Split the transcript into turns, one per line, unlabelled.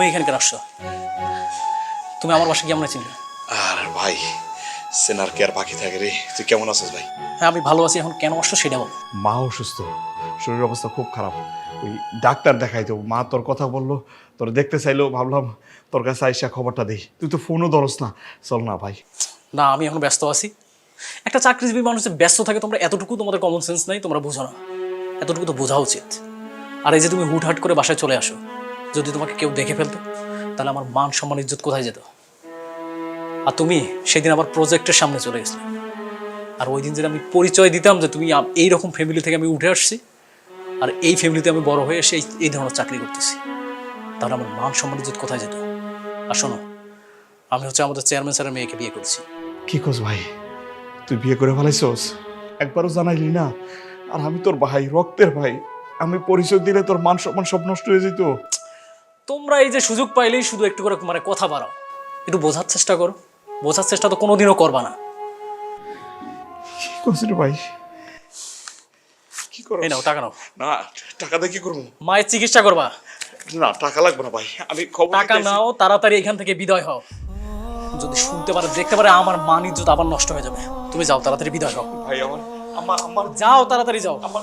তুমি এখানে কেন আসছো? তুমি আমার বাসা কেমন চিনলে?
আর ভাই সেনার কি আর বাকি থাকে রে? তুই কেমন আছিস ভাই?
হ্যাঁ আমি ভালো আছি, এখন কেন আসছো সেটা বল।
মা অসুস্থ, শরীরের অবস্থা খুব খারাপ। ওই ডাক্তার দেখাইতো, মা তোর কথা বললো, তোর দেখতে চাইলো, ভাবলাম তোর কাছে আইসা খবরটা দেই। তুই তো ফোনও ধরস না। চল না ভাই।
না আমি এখন ব্যস্ত আছি। একটা চাকরিজীবী মানুষ যে ব্যস্ত থাকে, তোমরা এতটুকু তোমাদের কমন সেন্স নাই, তোমরা বুঝো না। এতটুকু তো বোঝা উচিত। আর এই যে তুমি হুটহাট করে বাসায় চলে আসো, যদি তোমাকে কেউ দেখে ফেলতো তাহলে আমার মান সম্মান ইজ্জত কোথায় যেত? আর তুমি সেদিন আমার প্রজেক্টের সামনে চলে গেছিলে। আর ওই দিন যদি আমি পরিচয় দিতাম যে তুমি এইরকম ফ্যামিলি থেকে আমি উঠে আসছি আর এই ফ্যামিলিতে আমি বড় হয়ে এসে এই ধরনের চাকরি করতেছি, তাহলে আমার মান সম্মান ইজ্জত কোথায় যেত? আর শোনো, আমি হচ্ছে আমাদের চেয়ারম্যান স্যারের মেয়েকে বিয়ে করছি।
কি কস ভাই, তুই বিয়ে করে ফেলাইছস? একবারও জানাইলি না। আর আমি তোর ভাই, রক্তের ভাই। আমি পরিচয় দিলে তোর মান সম্মান সব নষ্ট হয়ে যেত।
তোমরা এই যে সুযোগ পাইলেই শুধু একটু করে মানে কথা বাড়াও। একটু বোঝার চেষ্টা করো। বোঝার চেষ্টা তো কোনোদিনও করবা না।
কি করছিস রে ভাই? কি করো?
এই নাও টাকা নাও।
না, টাকা দিয়ে কি করবো?
মায়ের চিকিৎসা করবা।
না, টাকা লাগবে না ভাই, আমি খবর
টাকা
দিতে
নাও, তাড়াতাড়ি এখান থেকে বিদায় হও। যদি শুনতে পারে, দেখতে পারে, আমার মান ইজ্জত আবার নষ্ট হয়ে যাবে। তুমি যাও, তাড়াতাড়ি বিদায় হও।
ভাই আমার আমার আমার
যাও, তাড়াতাড়ি যাও।
আমার